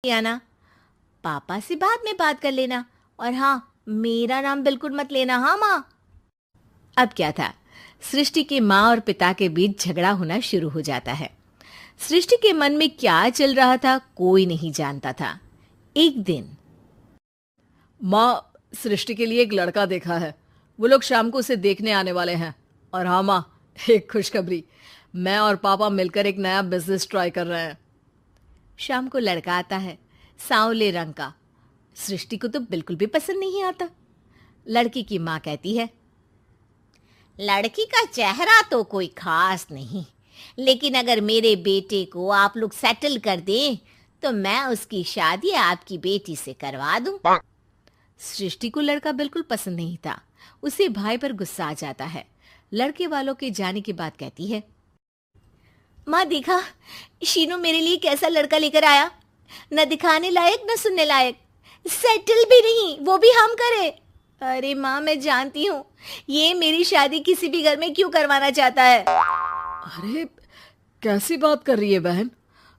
आना, पापा से बाद में बात कर लेना, और हाँ, मेरा नाम बिल्कुल मत लेना, हाँ माँ। अब क्या था, सृष्टि की माँ और पिता के बीच झगड़ा होना शुरू हो जाता है। सृष्टि के मन में क्या चल रहा था कोई नहीं जानता था। एक दिन, माँ, सृष्टि के लिए एक लड़का देखा है। वो लोग शाम को उसे देखने आने वाले हैं। और हाँ माँ, एक खुशखबरी, मैं और पापा मिलकर एक नया बिजनेस ट्राई कर रहे हैं। शाम को लड़का आता है, सांवले रंग का। सृष्टि को तो बिल्कुल भी पसंद नहीं आता। लड़की की माँ कहती है, लड़की का चेहरा तो कोई खास नहीं, लेकिन अगर मेरे बेटे को आप लोग सेटल कर दें तो मैं उसकी शादी आपकी बेटी से करवा दूं। सृष्टि को लड़का बिल्कुल पसंद नहीं था। उसे भाई पर गुस्सा आ जाता है। लड़के वालों के जाने के बाद कहती है, माँ देखा, शीनू मेरे लिए कैसा लड़का लेकर आया, न दिखाने लायक न सुनने लायक, सेटल भी नहीं, वो भी हम करे। अरे माँ, मैं जानती हूँ ये मेरी शादी किसी भी घर में क्यों करवाना चाहता है। अरे, कैसी बात कर रही है बहन?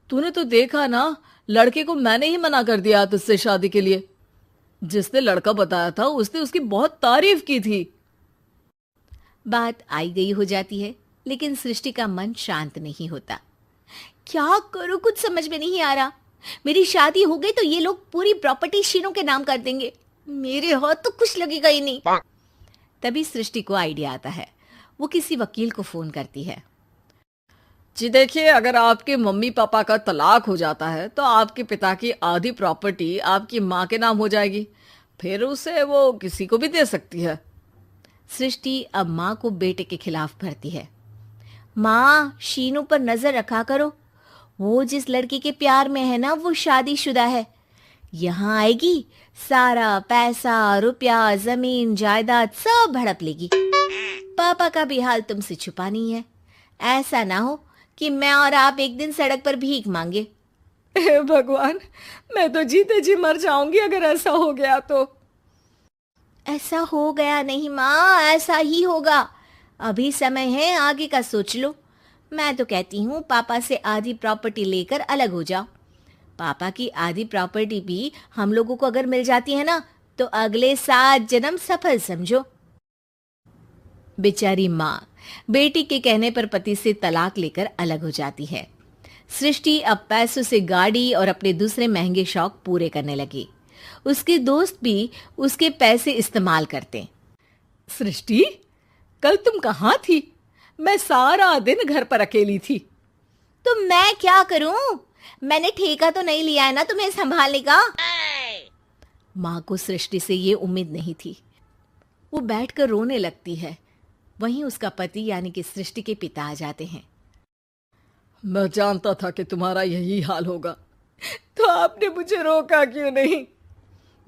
तूने तो देखा ना, लड़के को मैंने ही मना कर दिया तुझसे शादी के लिए। जिसने लड़का बताया था उसने उसकी बहुत तारीफ की थी। बात आई गई हो जाती है, लेकिन सृष्टि का मन शांत नहीं होता। क्या करूं, कुछ समझ में नहीं आ रहा। मेरी शादी हो गई तो ये लोग पूरी प्रॉपर्टी शीनू के नाम कर देंगे, मेरे हाथ तो कुछ लगेगा ही नहीं। तभी सृष्टि को आइडिया आता है। वो किसी वकील को फोन करती है। जी देखिए, अगर आपके मम्मी पापा का तलाक हो जाता है तो आपके पिता की आधी प्रॉपर्टी आपकी माँ के नाम हो जाएगी। फिर उसे वो किसी को भी दे सकती है। सृष्टि अब माँ को बेटे के खिलाफ भरती है। माँ, शीनू पर नजर रखा करो, वो जिस लड़की के प्यार में है ना, वो शादीशुदा है। यहाँ आएगी, सारा पैसा, रुपया, जमीन, जायदाद सब हड़प लेगी। पापा का भी हाल तुमसे छुपा नहीं है। ऐसा ना हो कि मैं और आप एक दिन सड़क पर भीख मांगे। हे भगवान, मैं तो जीते जी मर जाऊंगी अगर ऐसा हो गया तो। ऐसा हो गया नहीं माँ, ऐसा ही होगा। अभी समय है, आगे का सोच लो। मैं तो कहती हूँ पापा से आधी प्रॉपर्टी लेकर अलग हो जाओ। पापा की आधी प्रॉपर्टी भी हम लोगों को अगर मिल जाती है ना, तो अगले 7 जन्म सफल समझो। बेचारी माँ बेटी के कहने पर पति से तलाक लेकर अलग हो जाती है। सृष्टि अब पैसों से गाड़ी और अपने दूसरे महंगे शौक पूरे करने लगी। उसके दोस्त भी उसके पैसे इस्तेमाल करते। सृष्टि, कल तुम कहाँ थी? मैं सारा दिन घर पर अकेली थी। तो मैं क्या करूं? मैंने ठेका तो नहीं लिया है ना तुम्हें संभालने का। माँ को सृष्टि से ये उम्मीद नहीं थी। वो बैठकर रोने लगती है। वहीं उसका पति यानी कि सृष्टि के पिता आ जाते हैं। मैं जानता था कि तुम्हारा यही हाल होगा, तो आपने मुझे रोका क्यों नहीं?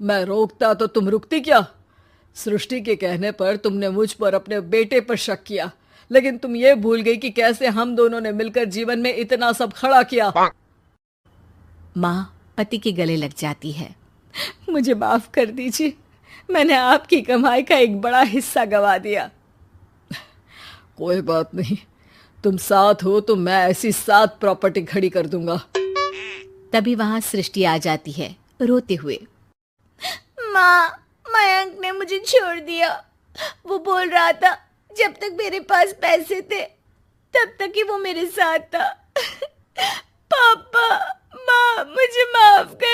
मैं रोकता तो तुम रुकती क्या? सृष्टि के कहने पर तुमने मुझ पर अपने बेटे पर शक किया, लेकिन तुम ये भूल गई कि कैसे हम दोनों ने मिलकर जीवन में इतना सब खड़ा किया। माँ पति के गले लग जाती है। मुझे माफ कर दीजिए, मैंने आपकी कमाई का एक बड़ा हिस्सा गवा दिया। कोई बात नहीं, तुम साथ हो तो मैं ऐसी 7 प्रॉपर्टी खड़ी कर दूंगा। तभी वहां सृष्टि आ जाती है रोते हुए। माँ, मयंक ने मुझे छोड़ दिया। वो बोल रहा था जब तक मेरे पास पैसे थे तब तक ही वो मेरे साथ था। पापा, माँ, मुझे माफ कर